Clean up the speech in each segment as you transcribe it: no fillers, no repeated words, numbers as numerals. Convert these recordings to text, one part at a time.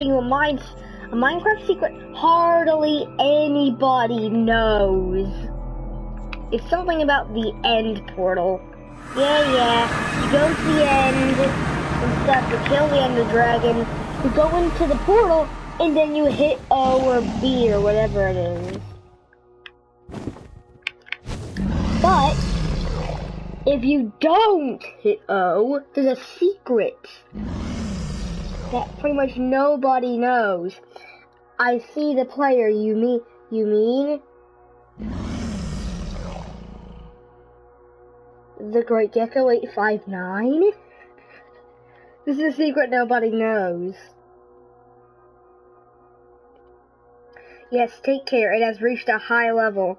A Minecraft secret hardly anybody knows. It's something about the end portal. Yeah, you go to the end and stuff to kill the ender dragon, you go into the portal, and then you hit O or B or whatever it is. But if you don't hit O, there's a secret that pretty much nobody knows. I see the player, you mean? The Great Gecko 859? This is a secret nobody knows. Yes, take care. It has reached a higher level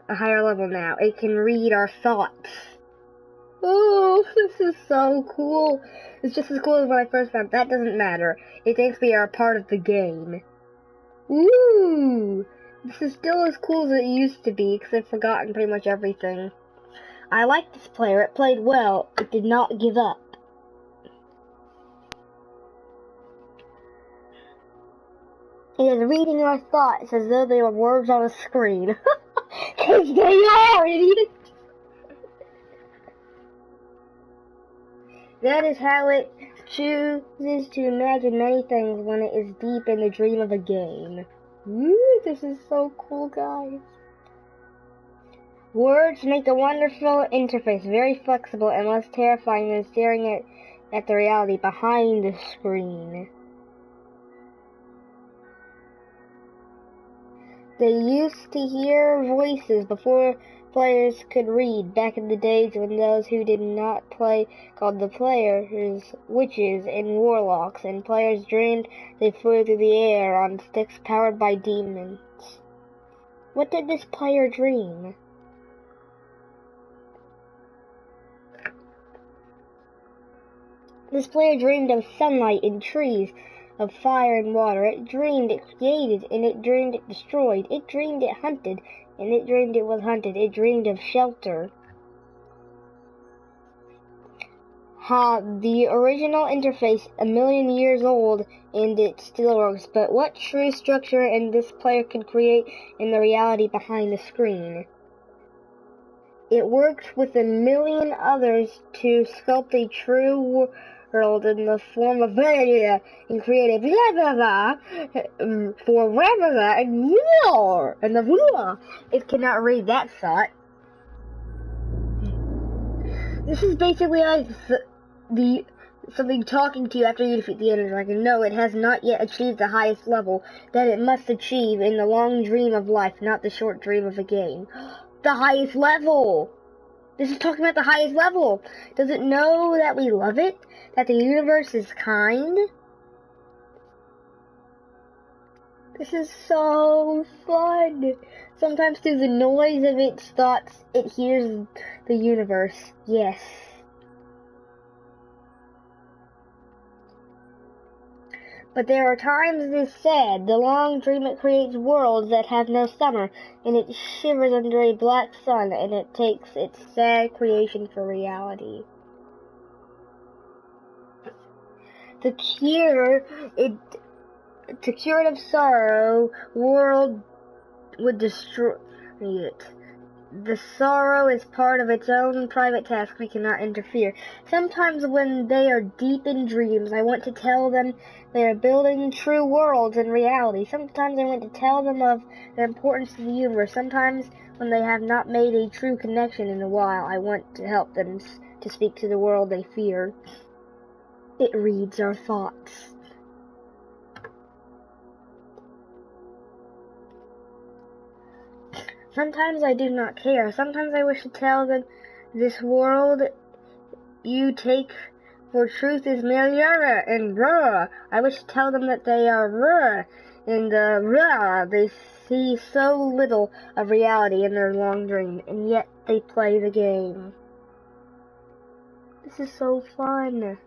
now. It can read our thoughts. Oh, this is so cool. It's just as cool as when I first found it. That doesn't matter. It thinks we are a part of the game. Woo! This is still as cool as it used to be, because I've forgotten pretty much everything. I like this player. It played well. It did not give up. It is reading our thoughts as though they were words on a screen. Because they are, idiot! That is how it chooses to imagine many things when it is deep in the dream of a game. Woo, this is so cool, guys. Words make the wonderful interface very flexible and less terrifying than staring at the reality behind the screen. They used to hear voices before players could read, back in the days when those who did not play called the players witches and warlocks, and players dreamed they flew through the air on sticks powered by demons. What did this player dream? This player dreamed of sunlight and trees, of fire and water. It dreamed it created, and it dreamed it destroyed. It dreamed it hunted, and it dreamed it was hunted. It dreamed of shelter. The original interface, 1,000,000 years old, and it still works. But what true structure and this player could create in the reality behind the screen? It worked with 1,000,000 others to sculpt a true world in the form of and create a for and the it cannot read that thought. This is basically like something talking to you after you defeat the ender dragon. No, it has not yet achieved the highest level that it must achieve in the long dream of life, not the short dream of a game. The highest level! This is talking about the highest level. Does it know that we love it? That the universe is kind? This is so fun. Sometimes through the noise of its thoughts, it hears the universe. Yes. But there are times it is sad. The long dream it creates worlds that have no summer, and it shivers under a black sun, and it takes its sad creation for reality. To cure it of sorrow, world would destroy it. The sorrow is part of its own private task. We cannot interfere. Sometimes when they are deep in dreams, I want to tell them they are building true worlds in reality. Sometimes I want to tell them of the importance of the universe. Sometimes when they have not made a true connection in a while, I want to help them to speak to the world they fear. It reads our thoughts. Sometimes I do not care. Sometimes I wish to tell them this world you take for truth is merely error and raw. I wish to tell them that they are raw and raw. They see so little of reality in their long dream, and yet they play the game. This is so fun.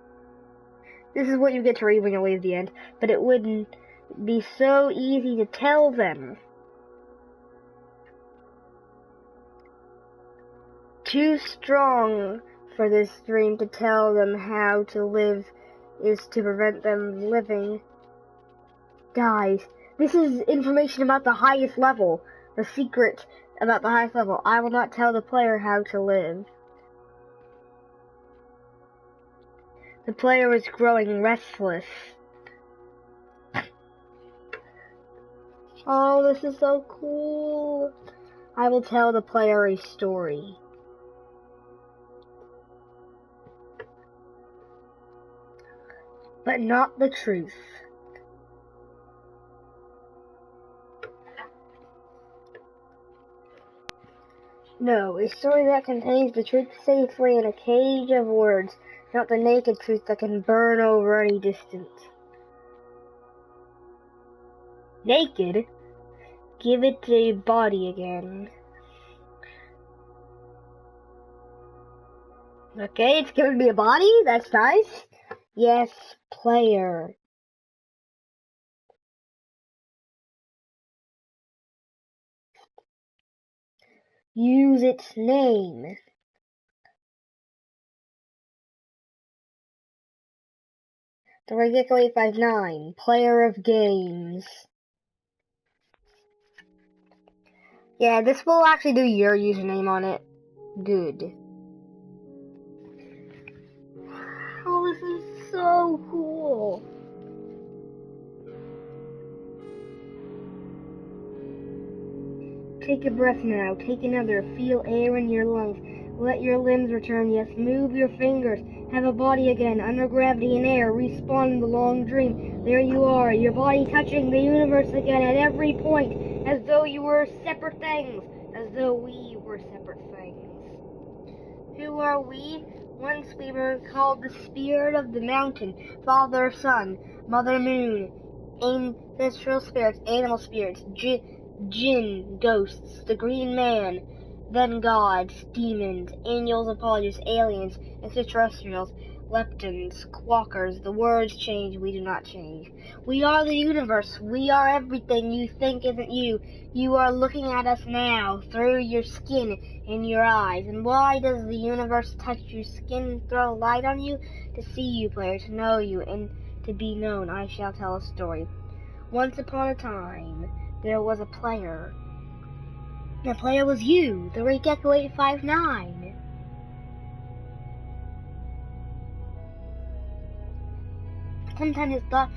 This is what you get to read when you leave the end, but it wouldn't be so easy to tell them. Too strong for this dream to tell them how to live is to prevent them living. Guys, this is information about the highest level. The secret about the highest level. I will not tell the player how to live. The player is growing restless. Oh, this is so cool. I will tell the player a story. But not the truth. No, a story that contains the truth safely in a cage of words, not the naked truth that can burn over any distance. Naked? Give it a body again. Okay, it's giving me a body? That's nice. Yes, player. Use its name. The Regecko 859, player of games. Yeah, this will actually do your username on it. Good. Oh, this is so cool. Take a breath now. Take another. Feel air in your lungs. Let your limbs return. Yes, move your fingers. Have a body again. Under gravity and air. Respawn in the long dream. There you are. Your body touching the universe again at every point. As though you were separate things. As though we were separate things. Who are we? Once we were called the spirit of the mountain. Father, sun, mother, moon. Ancestral spirits, animal spirits, jinn, ghosts, the green man, then gods, demons, angels, apologists, aliens, extraterrestrials, leptons, quackers. The words change, we do not change. We are the universe. We are everything you think isn't you. You are looking at us now, through your skin and your eyes. And why does the universe touch your skin and throw light on you? To see you, player, to know you, and to be known. I shall tell a story. Once upon a time, there was a player. The player was you, the Regecko 859. Sometimes it thought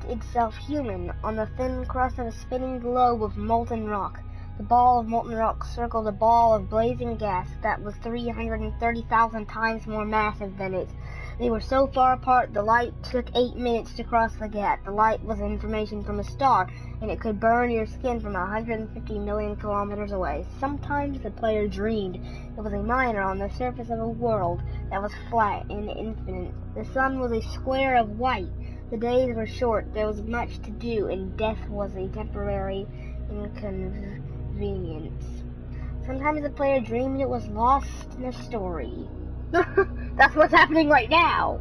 itself human, on the thin crust of a spinning globe of molten rock. The ball of molten rock circled a ball of blazing gas that was 330,000 times more massive than it. They were so far apart the light took 8 minutes to cross the gap. The light was information from a star, and it could burn your skin from 150 million kilometers away. Sometimes the player dreamed it was a miner on the surface of a world that was flat and infinite. The sun was a square of white. The days were short, there was much to do, and death was a temporary inconvenience. Sometimes the player dreamed it was lost in a story. That's what's happening right now.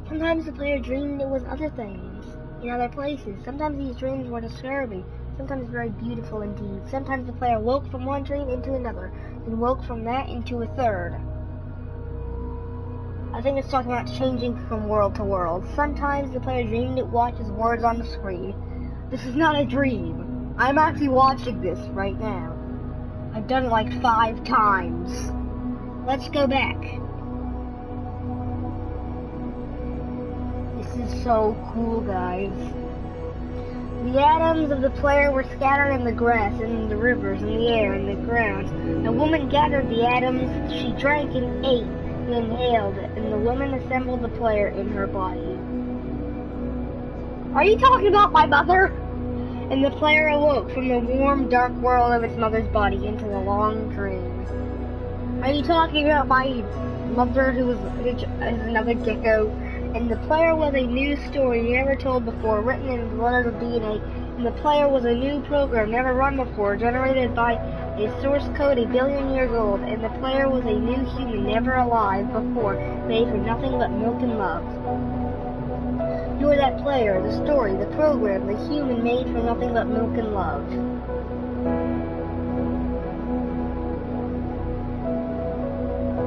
Sometimes the player dreamed it was other things, in other places. Sometimes these dreams were disturbing, sometimes very beautiful indeed. Sometimes the player woke from one dream into another, and woke from that into a third. I think it's talking about changing from world to world. Sometimes the player dreamed it watches words on the screen. This is not a dream. I'm actually watching this right now. I've done it like 5 times. Let's go back. This is so cool, guys. The atoms of the player were scattered in the grass, in the rivers, in the air, in the ground. A woman gathered the atoms. She drank and ate and inhaled, and the woman assembled the player in her body. Are you talking about my mother? And the player awoke from the warm, dark world of its mother's body into the long dream. Are you talking about my mother who is another gecko? And the player was a new story never told before, written in blood of DNA. And the player was a new program never run before, generated by a source code 1 billion years old. And the player was a new human never alive before, made for nothing but milk and love. You are that player, the story, the program, the human made for nothing but milk and love.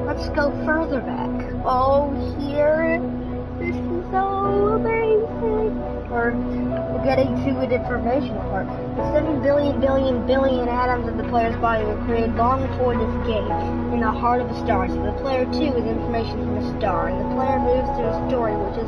Let's go further back. Oh, here. This is so getting to an information part. The 7 billion atoms of the player's body were created long before this game, in the heart of a star. So the player, too, is information from a star, and the player moves through a story, which is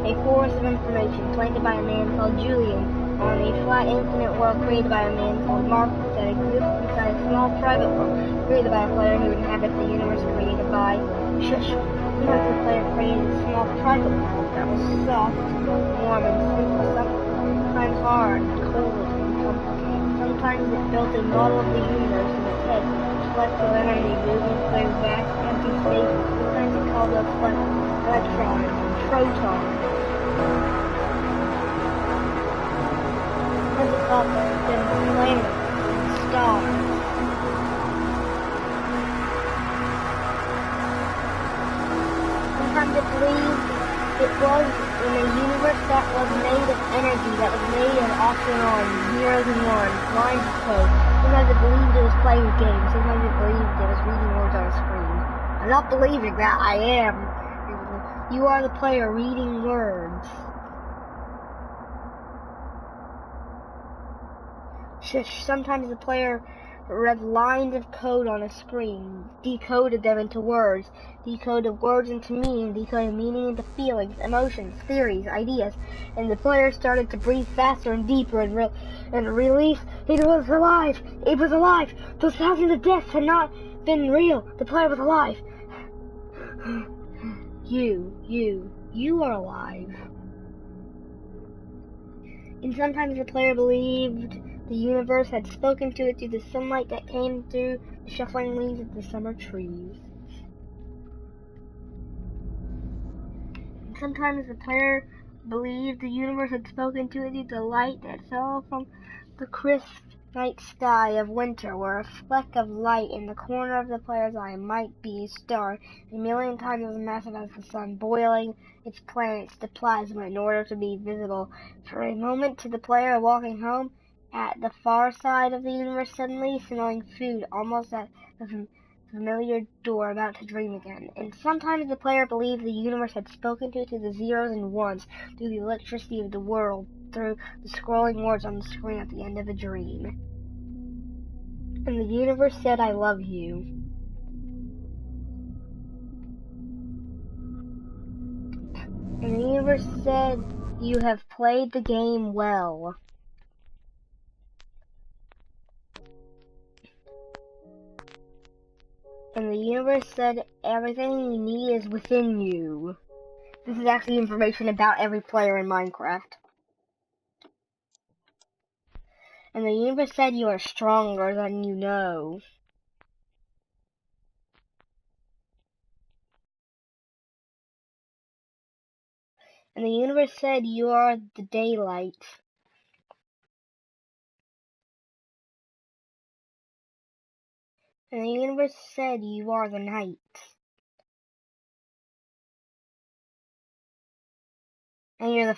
a forest of information planted by a man called Julian, on a flat, infinite world created by a man called Marcus that exists inside a small private world created by a player who inhabits the universe created by Shush. Sometimes the player created a small private world that was soft, warm, and simple, sometimes hard, cold, and complicated. Sometimes it built a model of the universe in its head, reflects of energy moving through vast empty spaces. Sometimes it called those electrons and protons. Up than planets and stars. Sometimes it believed it was in a universe that was made of energy, that was made of off and on, zeros and ones, lines of code. Sometimes it believed it was playing games. Sometimes it believed it was reading words on a screen. I'm not believing that, I am. You are the player reading words. Sometimes the player read lines of code on a screen, decoded them into words, decoded words into meaning, decoded meaning into feelings, emotions, theories, ideas, and the player started to breathe faster and deeper and release. It was alive! It was alive! Those thousands of deaths had not been real. The player was alive. You are alive. And sometimes the player believed the universe had spoken to it through the sunlight that came through the shuffling leaves of the summer trees. And sometimes the player believed the universe had spoken to it through the light that fell from the crisp night sky of winter, where a fleck of light in the corner of the player's eye might be a star, a million times as massive as the sun, boiling its planets to plasma in order to be visible for a moment to the player walking home at the far side of the universe, suddenly smelling food, almost at the familiar door, about to dream again. And sometimes the player believed the universe had spoken to it through the zeros and ones, through the electricity of the world, through the scrolling words on the screen at the end of a dream. And the universe said, I love you. And the universe said, you have played the game well. And the universe said, everything you need is within you. This is actually information about every player in Minecraft. And the universe said, you are stronger than you know. And the universe said, you are the daylight. And the universe said, you are the night. And you're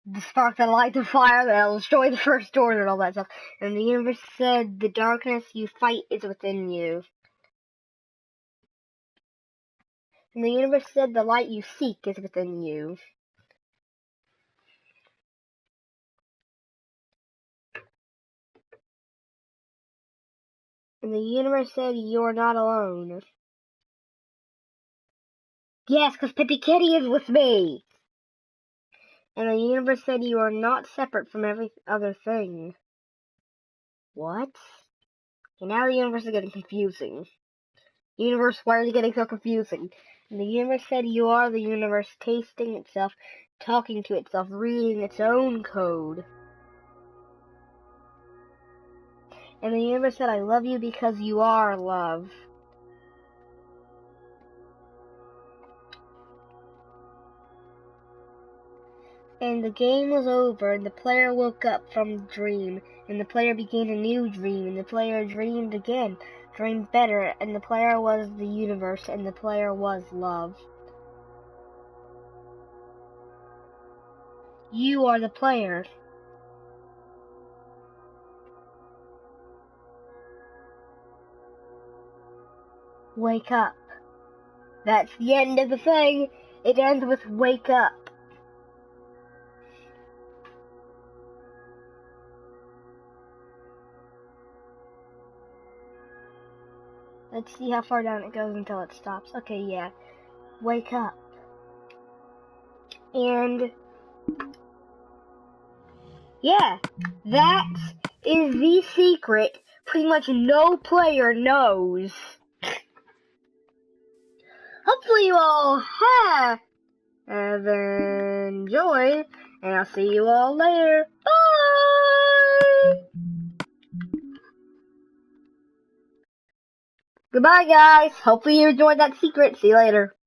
the spark that lights the fire that'll destroy the first door and all that stuff. And the universe said, the darkness you fight is within you. And the universe said, the light you seek is within you. And the universe said, you're not alone. Yes, because Pippi Kitty is with me. And the universe said, you are not separate from every other thing. What? And now the universe is getting confusing. Universe, why are you getting so confusing? And the universe said, you are the universe, tasting itself, talking to itself, reading its own code. And the universe said, I love you because you are love. And the game was over, and the player woke up from the dream, and the player began a new dream, and the player dreamed again, dreamed better, and the player was the universe, and the player was love. You are the player. Wake up. That's the end of the thing. It ends with wake up. Let's see how far down it goes until it stops. Okay, yeah. Wake up. And yeah, that is the secret pretty much no player knows. Hopefully you all have enjoyed, and I'll see you all later. Bye! Goodbye, guys. Hopefully you enjoyed that secret. See you later.